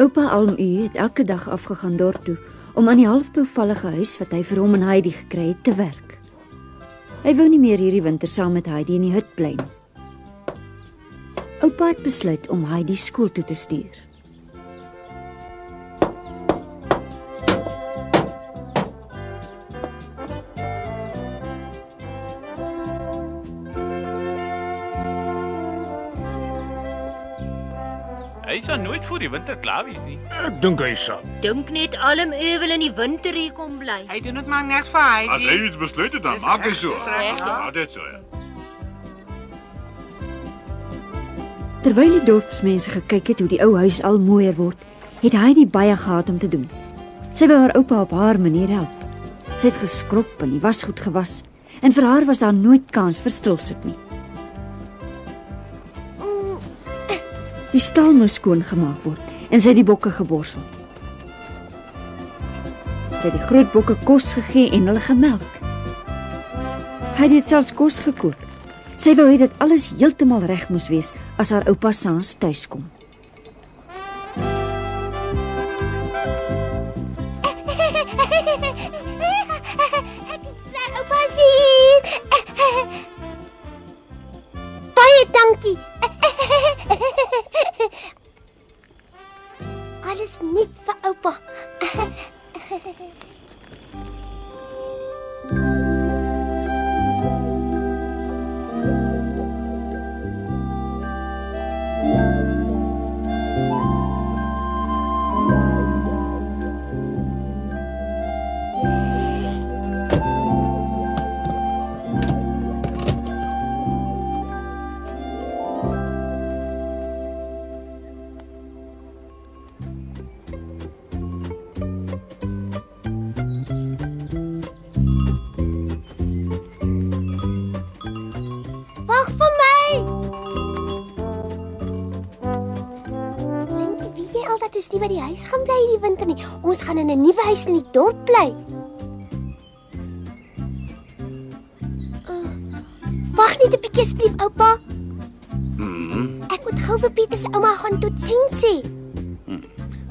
Oupa Almu het elke dag afgegaan dorp toe om aan die halfbevallige huis wat hy vir hom en Heidi gekry het te werk. Hy wou nie meer hierdie winter saam met Heidi in die hut bly nie. Oupa het besluit om Heidi skool toe te stuur. Hy sal nooit voor die winter klaar wees nie. Ek dink hy sal. Dink net Alm wil in die winter hier kom bly. Hy doen dit maar niks vir hy. As hy iets besluit het, dan maak hy so. Ja, dit so. Ja. Terwyl die dorpsmense gekyk het hoe die ou huis al mooier word, het Heidi baie gehad om te doen. Sy wou haar oupa op haar manier help. Sy het geskrob en die wasgoed gewas en vir haar was daar nooit kans vir stilsit nie. Die stal moes skoongemaak word en sy het die bokke geborsel. Sy het die groot bokke kos gegee en hulle gemelk. Hy het selfs kos gekook. Sy wou hê dat alles heeltemal reg moes wees as haar oupa saans tuis kom. Ek is bly oupa is hier. Baie dankie. Alles net vir oupa. Nie by die huis gaan bly die winter nie. Ons gaan in 'n nuwe huis in die dorp bly. Wag net 'n bietjie asseblief, oupa. Ek moet gou vir Pieter se ouma gaan totsiens sê.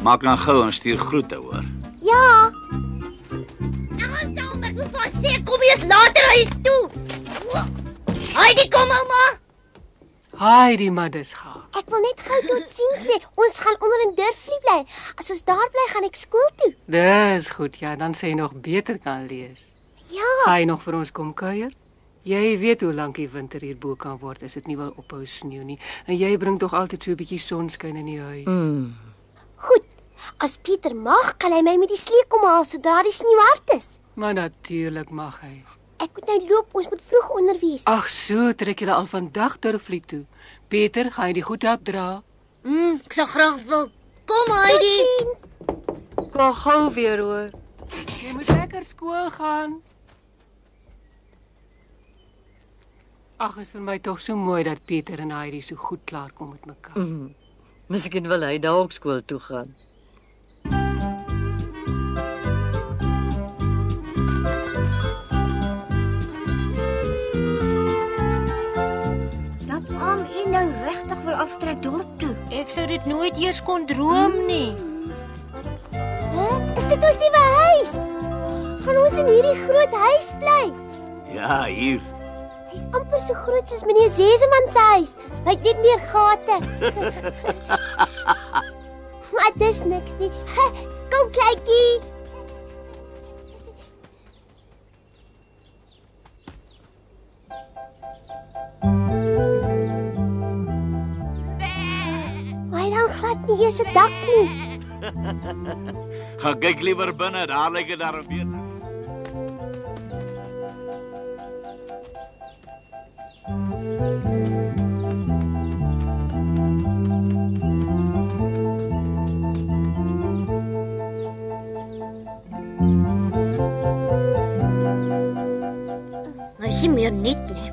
Maak dan gou en stuur groete, hoor. Ja. Nou staan ek wil vas sê kom eers later huis toe. Heidi kom ouma. Heidi moeders gaan. Ek wil net gou totsiens sê. Ons gaan onder in Durflie bly. As ons daar bly, gaan ek skool toe. Dis goed, ja, dan sê jy nog beter kan lees. Ja. Ga jy nog vir ons kom kuier? Jy weet hoe lank die winter hierbo kan word as dit nie wil ophou sneeu nie. En jy bring tog altyd so 'n bietjie sonskyn in die huis. Goed. As Pieter mag, kan hy my met die slee kom haal sodra die sneeu hard is. Maar natuurlik mag hy. Ek moet nou loop, ons moet vroeg onderwees. Ag so, trek jy al vandag Durflie toe. Peter, gaan jy die goed help dra? Ek sal graag wil. Kom Heidi. Kom gou weer hoor. Jy moet lekker skool gaan. Ag, is vir my tog so mooi dat Peter en Heidi so goed klaar kom met mekaar. Miskien wil hy dalk skool toe gaan. Dat oom en nou regtig wil aftrek dorp toe. Ek sou dit nooit eers kon droom nie. Is dit ons nuwe huis? Gaan ons in hierdie groot huis bly? Ja, hier. Hy's amper so groot soos meneer Seseman se huis. Hy het net meer gate. Maar dis niks nie. Kom kleintjie. Maar dan glad nie eens 'n dak nie. Gaan kyk liewer binne, daar lyk dit daarom beter. Hy is nie meer net nie.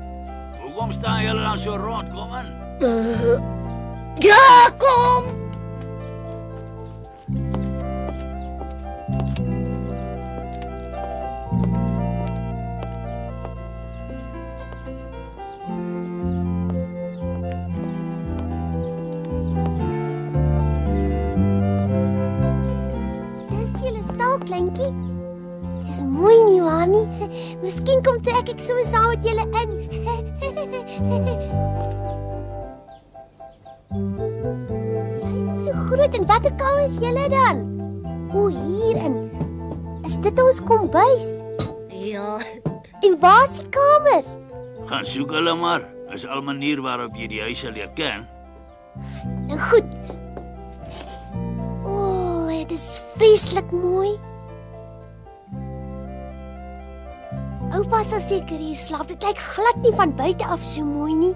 Hoekom staan julle dan so rond? Kom in. Ja, kom! Dis julle stal, kleintjie. Dis mooi nie waar nie? Miskien kom trek ek sommer saam met julle in. Jy is so groot en watter kamer is julle dan? O, hierin. Is dit ons kombuis? Ja, En waar is die kamers? Gaan soek hulle maar. Is al manier waarop jy die huise leer ken. Nou goed. O, dit is vreeslik mooi. Oupa sal seker hier slaap. Dit lyk glad nie van buite af so mooi nie.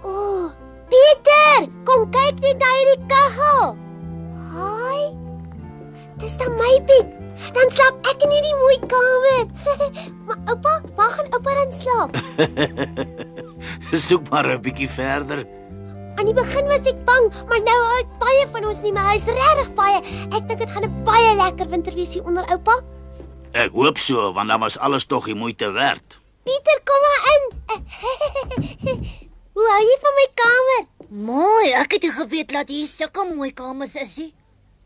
O, Pieter, kom kyk net na hierdie kaggel. Haai. Dis dan my bed. Dan slaap ek in hierdie mooi kamer. Maar oupa, waar gaan oupa dan slaap? Soek maar 'n bietjie verder. Aan die begin was ek bang, maar nou hou ek baie van ons nie, maar hy's regtig baie. Ek dink dit gaan 'n baie lekker winter wees hier onder oupa. Ek hoop so, want dan was alles tog die moeite werd. Pieter, kom maar in. Hoe hou jy van my kamer? mooi. Ek het nie geweet dat hier sulke mooi kamers is nie.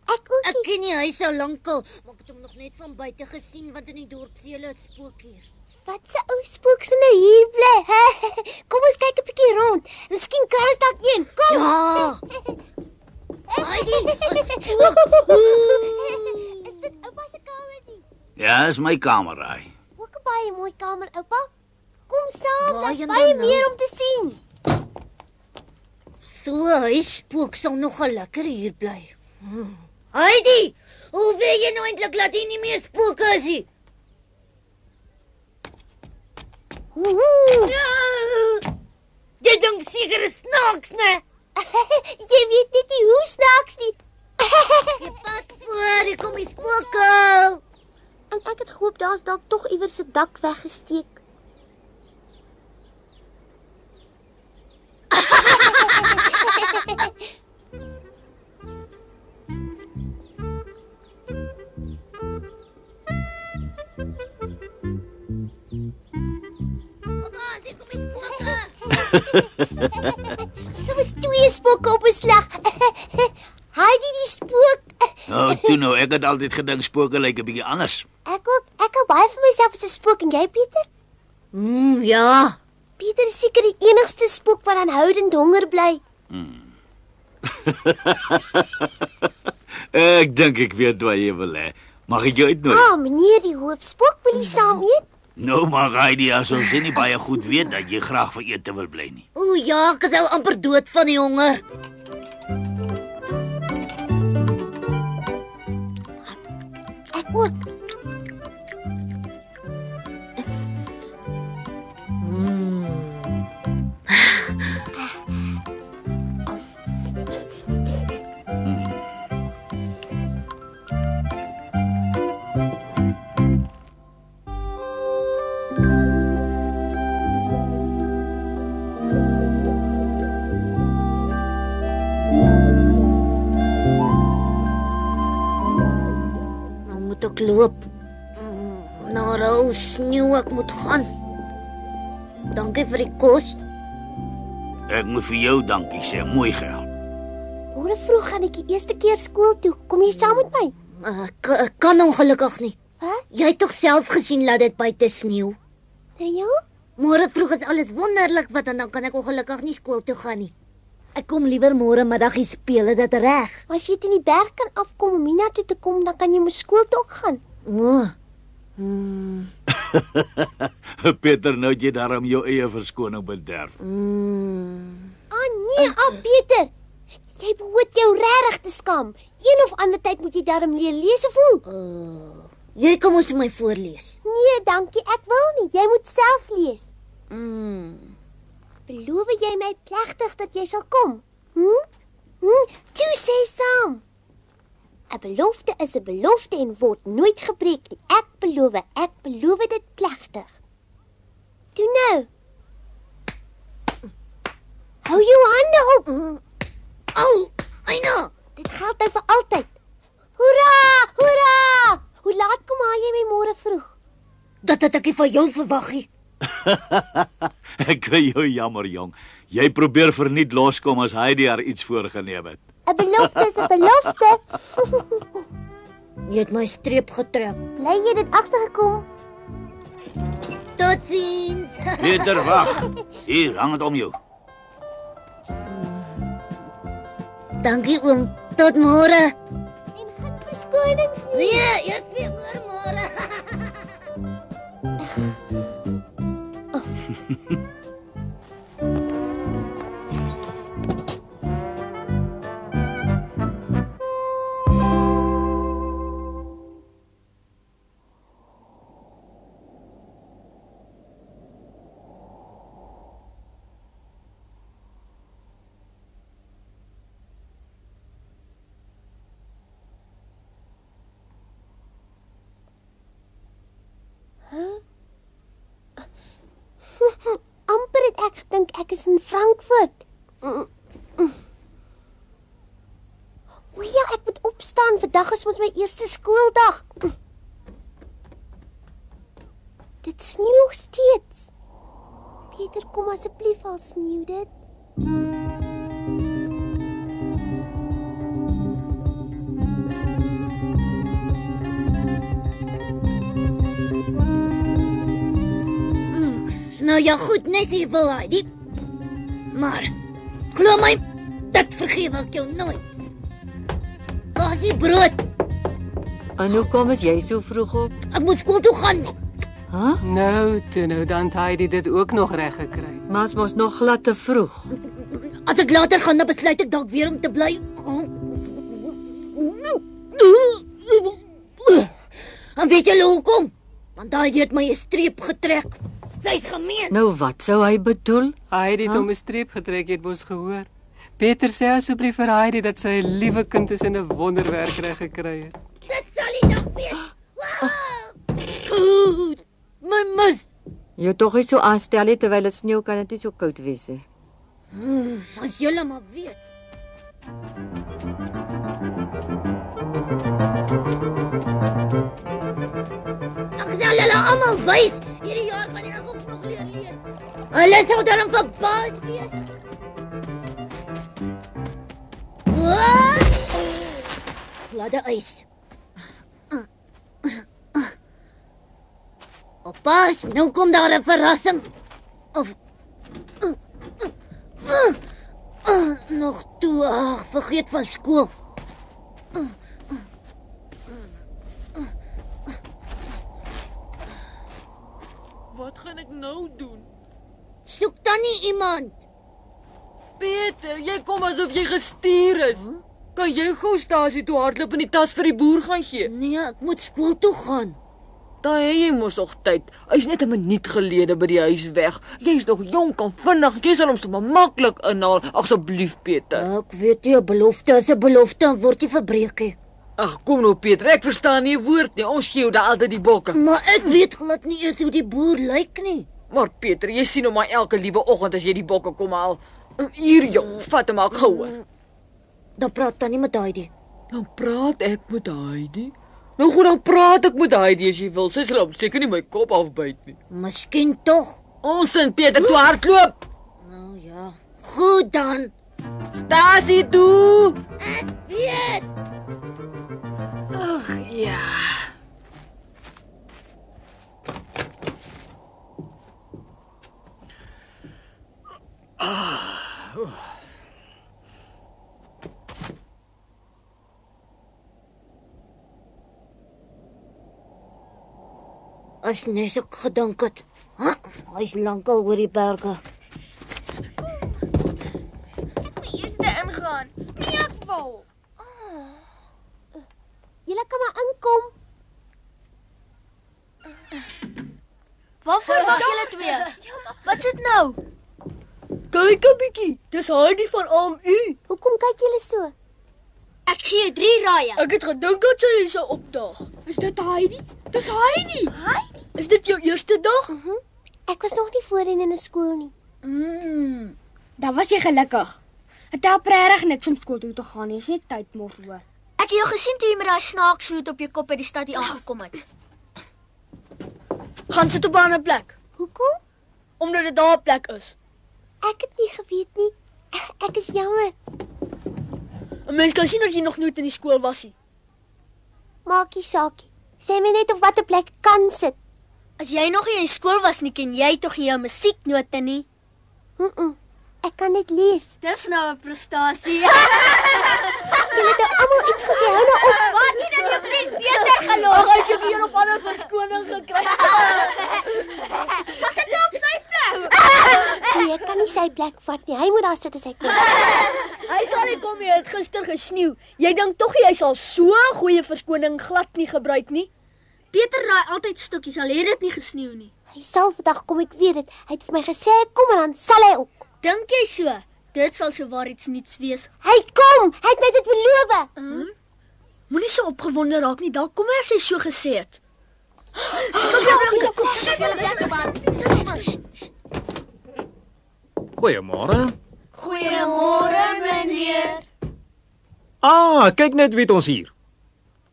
Ek ook Ek nie. ken nie huis al lankal, maar ek het hom nog net van buite gesien want in die dorp se hele het spook hier. Wat 'n ou spook se nou hier bly. Kom ons kyk 'n bietjie rond. Miskien kry ons dalk een. Kom. Ja. Heidi, Is dit oupa se kamer nie? Ja, is my kamer, raai. Dis ook 'n baie mooi kamer, oupa. Kom saam, Waarheen daar's baie dan nou? meer om te sien. so 'n huisspook sal nogal lekker hier bly. Heidi, hoe weet jy nou eintlik dat hier nie meer spooke is nie? Woehoe. Jy dink seker is snaaks, né? Jy weet net nie hoe snaaks nie. Jy pad voor, hier kom die spooke. En ek het gehoop daar's dalk tog iewers 'n dak weggesteek. Papa, hier kom die spooke. So met twee spooke op 'n slag. Heidi die spook. Nou, toe nou, ek het altyd gedink spooke lyk 'n bietjie anders. Ek ook. Ek hou baie van myself as 'n spook en jy, Pieter? Ja. Pieter is seker die enigste spook wat aanhoudend honger bly. Ek dink ek weet wat jy wil hê. Mag ek jou uitnooi? Ah, meneer die hoofspook wil nie saam eet. Nou maar Heidi, as ons nie baie goed weet dat jy graag vir ete wil bly nie. O ja, ek is al amper dood van die honger. Ek ook. loop. Na rou sneeu ek moet gaan. Dankie vir die kos. Ek moet vir jou dankie sê, mooi geld. Môre vroeg gaan ek die eerste keer skool toe. Kom jy saam met my? Ek kan ongelukkig nie. Wat? Jy het tog self gesien dat dit buite sneeu. Nou ja? Môre vroeg is alles wonderlik wat en dan kan ek ongelukkig nie skool toe gaan nie. Ek kom liewer môre middagie speel, is dit reg? Maar as jy teen die berg kan afkom om Mina toe te kom, dan kan jy mos skool toe ook gaan. O. Peter, nou het jy daarom jou eie verskoning bederf. Nee, Peter. Jy behoort jou regtig te skaam. Een of ander tyd moet jy darm leer lees of hoe? Jy kom ons vir my voorlees. Nee, dankie, ek wil nie. Jy moet self lees. Beloof jy my plegtig dat jy sal kom? Toe sê saam. 'n belofte is 'n belofte en word nooit gebreek nie. Ek beloof dit plegtig. Toe nou. Hou jou hande op. Au, Aina. Dit geld nou vir altyd. Hoera! Hoera! Hoe laat kom haal jy my môre vroeg? Dat het ek nie van jou verwag nie. Ek kry jou jammer, jong. Jy probeer verniet loskom as Heidi haar iets voorgeneem het. 'n belofte is 'n belofte. Jy het my streep getrek. Bly jy dit agtergekom? Totsiens. Peter, wag. Hier, hang dit om jou. Dankie oom. Tot môre. En geen verskonings nie. Nee, eers weer oor môre. Amper het ek gedink ek is in Frankfurt. O ja, ek moet opstaan. Vandag is mos my eerste skooldag. Dit sneeu nog steeds. Peter, kom asseblief al sneeu dit. Nou ja, goed, net hier wil Heidi. Maar, glo my, dit vergewe ek jou nooit. Waar is die brood? En hoe kom jy so vroeg op? Ek moet skool toe gaan. Nou, dan het Heidi dit ook nog reg gekry. Maar is mos nog glad te vroeg. As ek later gaan, dan besluit ek dalk weer om te bly. En weet jy hoekom? Want Heidi het my 'n streep getrek. Sy's gemeen. Nou wat sou hy bedoel? Heidi het hom 'n streep getrek, jy het mos gehoor. Peter sê asseblief vir Heidi dat sy 'n liewe kind is en 'n wonderwerk reg gekry het. Dit sal nie nog wees. Wow! My mis. Jy tog nie so aanstel nie terwyl dit sneeu kan dit nie so koud wees nie. As julle maar weet. Ek sal julle almal wys. Hierdie jaar gaan ek ook nog leer lees. Hulle sou daarom verbaas wees. Gladde ys. Oppas, nou kom daar 'n verrassing. Of nog toe, vergeet van skool. Wat gaan ek nou doen? Soek dan nie iemand. Peter, jy kom asof jy gestuur is. Kan jy gou stasie toe hardloop en die tas vir die boer gaan gee? Nee, ek moet skool toe gaan. Daar het jy mos nog tyd. Hy's net 'n minuut gelede by die huis weg. Jy's nog jonk en vinnig. Jy sal hom sommer maklik inhaal. Asseblief, Peter. Ek weet jy, 'n belofte is 'n belofte en word jy verbreek nie. Ag, kom nou, Peter. Ek verstaan nie 'n woord nie. Ons gee daar altyd die bokke. Maar ek weet glad nie eens hoe die boer lyk nie. Maar Peter, jy sien hom maar elke liewe oggend as jy die bokke kom haal. Hier, jong, vat hom maar gou. Dan praat dan nie met Heidi. Dan praat ek met Heidi. Nou goed, dan praat ek met Heidi as jy wil. Sy sal seker nie my kop afbyt nie. Miskien tog. Ons en Pieter toe hardloop. Nou ja. Goed dan. Stasie toe. Ek weet. Ag ja. As net ek gedink het. Hy's lankal oor die berge. Ek moet eers ingaan. Nie ek wil. Julle kan maar inkom. Waarvoor was julle twee? Wat's dit nou? Kyk 'n bietjie. Dis Heidi van AMU. Hoekom kyk julle so? Ek gee 3 raaie. Ek het gedink dat sy sou opdag. Is dit Heidi? Dis Heidi. Is dit jou eerste dag? Ek was nog nie voorheen in 'n skool nie. Dan was jy gelukkig. Het help regtig niks om skool toe te gaan nie. Is net tyd mors hoor. Ek het jou gesien toe jy met daai snaakse hoed op jou kop by die stad hier aangekom het. Gaan sit op 'n ander plek. Hoekom? Omdat dit daar 'n plek is. Ek het nie geweet nie. Ek is jammer. 'n Mens kan sien dat jy nog nooit in die skool was nie. Maakie saakie. Sê my net op watter plek kan sit. As jy nog nie in skool was nie, ken jy tog nie jou musieknote nie? Ek kan net lees. Dis nou 'n prestasie. Julle het almal iets gesê. Hou nou op. Wat jy dan jou vriend Pieter gelos? Ag, jy het hier op 'n ander verskoning gekry. Sit jy op sy plek? Nee, ek kan nie sy plek vat nie. Hy moet daar sit as hy kom. Hy sal nie kom nie. Het gister gesneeu. Jy dink tog jy sal so 'n goeie verskoning glad nie gebruik nie? Pieter raai altyd stukkies al het dit nie gesneeu nie. Hy sal vandag kom, ek weet dit. Hy het vir my gesê kom en dan sal hy ook. Dink jy so? Dit sal souwaar iets niets wees. Hy kom. Hy het my dit beloof. Moenie so opgewonde raak nie. Dalk kom hy as hy so gesê het. Goeiemôre. Goeiemôre, meneer. Kyk net wie het ons hier.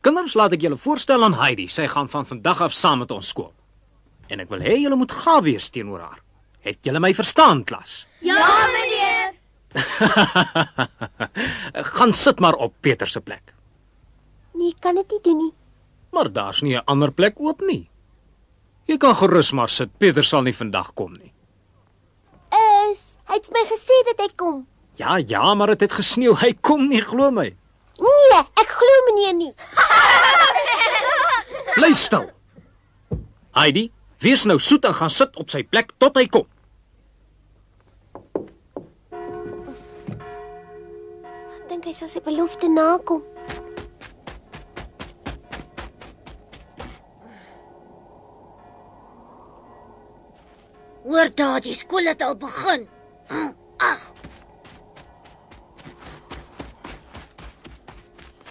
Kinders, laat ek julle voorstel aan Heidi. Sy gaan van vandag af saam met ons skool. En ek wil hê julle moet gaaf wees teenoor haar. Het julle my verstaan, klas? Ja, meneer. Gaan sit maar op Pieter se plek. Nee, ek kan dit nie doen nie. Maar daar's nie 'n ander plek oop nie. Jy kan gerus maar sit. Pieter sal nie vandag kom nie. Hy het vir my gesê dat hy kom. Ja, maar dit het gesneeu. Hy kom nie, glo my. Nee, ek glo meneer nie. Bly stil. Heidi, wees nou soet en gaan sit op sy plek tot hy kom. Ek dink hy sal sy belofte nakom. Hoor daar, die skool het al begin. Ag.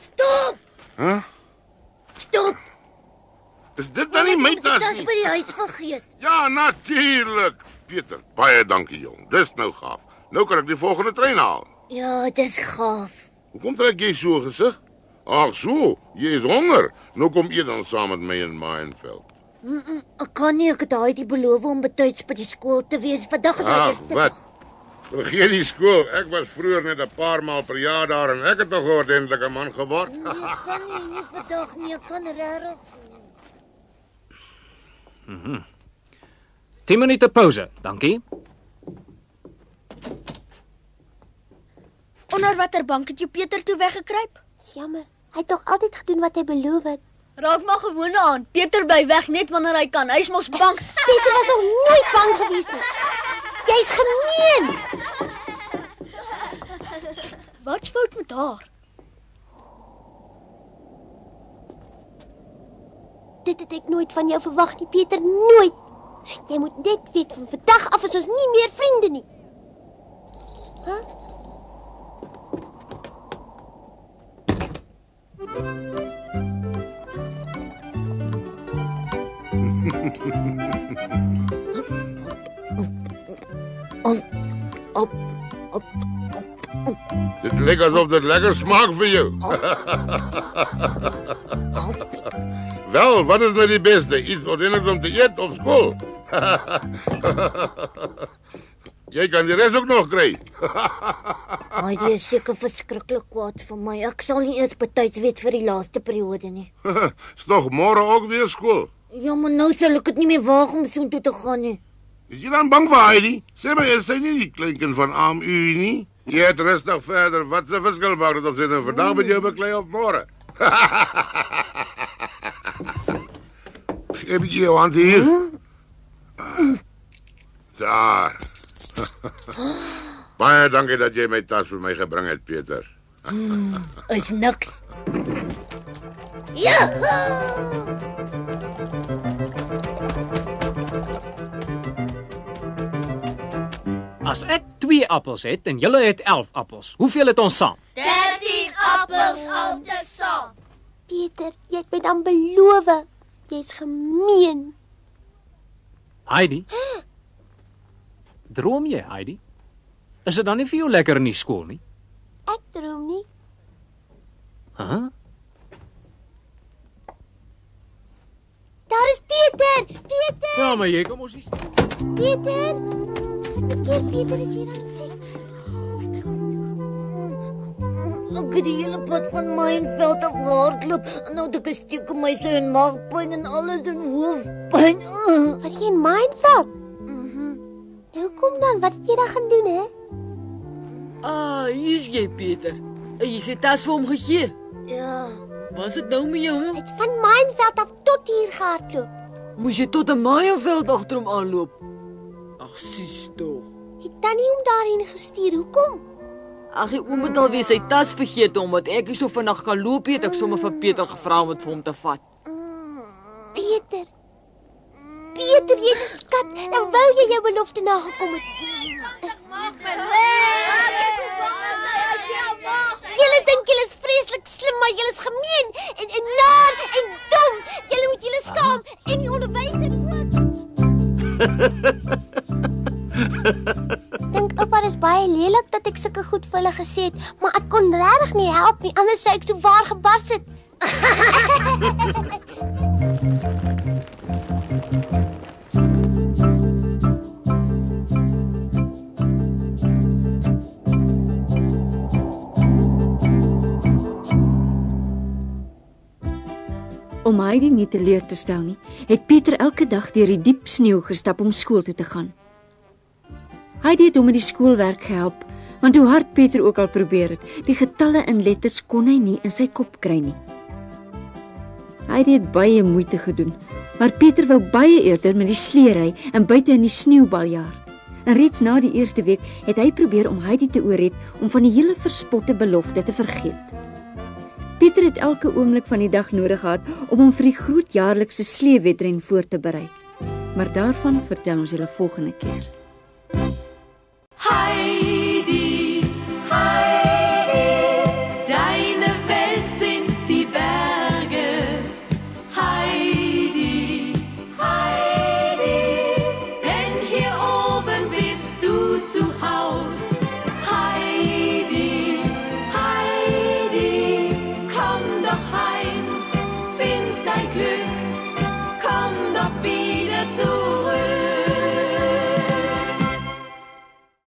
Stop! Stop! Is dit dan nie my tas Ek nie? het by die huis vergeet. Ja, natuurlik. Pieter, baie dankie jong. Dis nou gaaf. Nou kan ek die volgende trein haal. Ja, dit is gaaf. Hoekom trek jy so gesig? Ag so, jy is honger. Nou kom eet dan saam met my in Mainveld. Ek kan nie, ek het Heidi beloof om betyds by die skool te wees. Vandag is my eerste Wat? dag. Vergeet die skool. Ek was vroeër net 'n paar maal per jaar daar en ek het 'n ordentlike man geword. Nee, ek kan nie vandag nie, ek kan regtig. 10 minute pouse, dankie. Onder watter bank het jy Pieter toe weggekruip? Dis jammer. Hy het tog altyd gedoen wat hy beloof het. Raak maar gewoond aan. Pieter bly weg net wanneer hy kan. Hy's mos bang. Pieter was nog nooit bang gewees nie. Jy's gemeen. Wat's fout met haar? Dit het ek nooit van jou verwag nie, Pieter, nooit. Jy moet net weet van vandag af is ons nie meer vriende nie. Dit lyk asof dit lekker smaak vir jou. Wel, wat is nou die beste? Iets ordentliks om te eet of skool? Jy kan die res ook nog kry. Heidi is seker verskriklik kwaad vir my. Ek sal nie eers betyds weet vir die laaste periode nie. Is nog môre ook weer skool? Ja, maar nou sal ek dit nie meer waag om soontoe te gaan nie. Is jy dan bang vir Heidi? Sê my, is sy nie die kleinkind van arm u nie? Jy het rustig verder. Wat 'n verskil maak dit of sy nou vandag met jou beklei of môre? Heb jy jou hand hier? Daar. Baie dankie dat jy my tas vir my gebring het, Peter. Is niks. Ja! As ek 2 appels het en julle het 11 appels, hoeveel het ons saam? 13 appels altesaam. Peter, jy het my dan beloof. Jy's gemeen. Heidi? Droom jy, Heidi? Is dit dan nie vir jou lekker in die skool nie? Ek droom nie. Daar is Peter! Peter! Ja, maar jy kom ons nie. Peter! Peter is hier aan siek. Ek het die hele pad van Mynveld af hardloop. Nou het ek 'n steek in my sy en maagpyn en alles in hoofpyn. Was jy in Mynveld? Nou kom dan, wat het jy dan gaan doen, hè? Hier is jy, Peter. En jy het tas vir hom gegee. Ja. Was dit nou met jou? Het van Mynveld af tot hier gehardloop. Moes jy tot 'n Mynveld agter hom aanloop? Ag, sis tog. Het Tannie hom daarheen gestuur. Hoekom? Ag, die oom het alweer sy tas vergeet omdat ek nie so vinnig kan loop het. Ek sommer vir Peter gevra om dit vir hom te vat. Peter, jy's 'n skat. Dan wou jy jou belofte nagekom het. Julle dink julle is vreeslik slim, maar julle is gemeen en naar en dom. Julle moet julle skaam en die onderwyser ook. Dink oupa is baie lelik dat ek sulke goed vir hulle gesê het, maar ek kon regtig nie help nie, anders sou ek so waar gebars het. Om Heidi nie teleur te stel nie, het Peter elke dag deur die diep sneeu gestap om skool toe te gaan. Heidi het hom met die skoolwerk gehelp, want hoe hard Peter ook al probeer het, die getalle en letters kon hy nie in sy kop kry nie. Heidi het baie moeite gedoen, maar Peter wou baie eerder met die sleery en buite in die sneeubaljaar. En reeds na die eerste week het hy probeer om Heidi te oorred om van die hele verspotte belofte te vergeet. Peter het elke oomblik van die dag nodig gehad om hom vir die groot jaarlikse sleewedren voor te berei. Maar daarvan vertel ons julle volgende keer.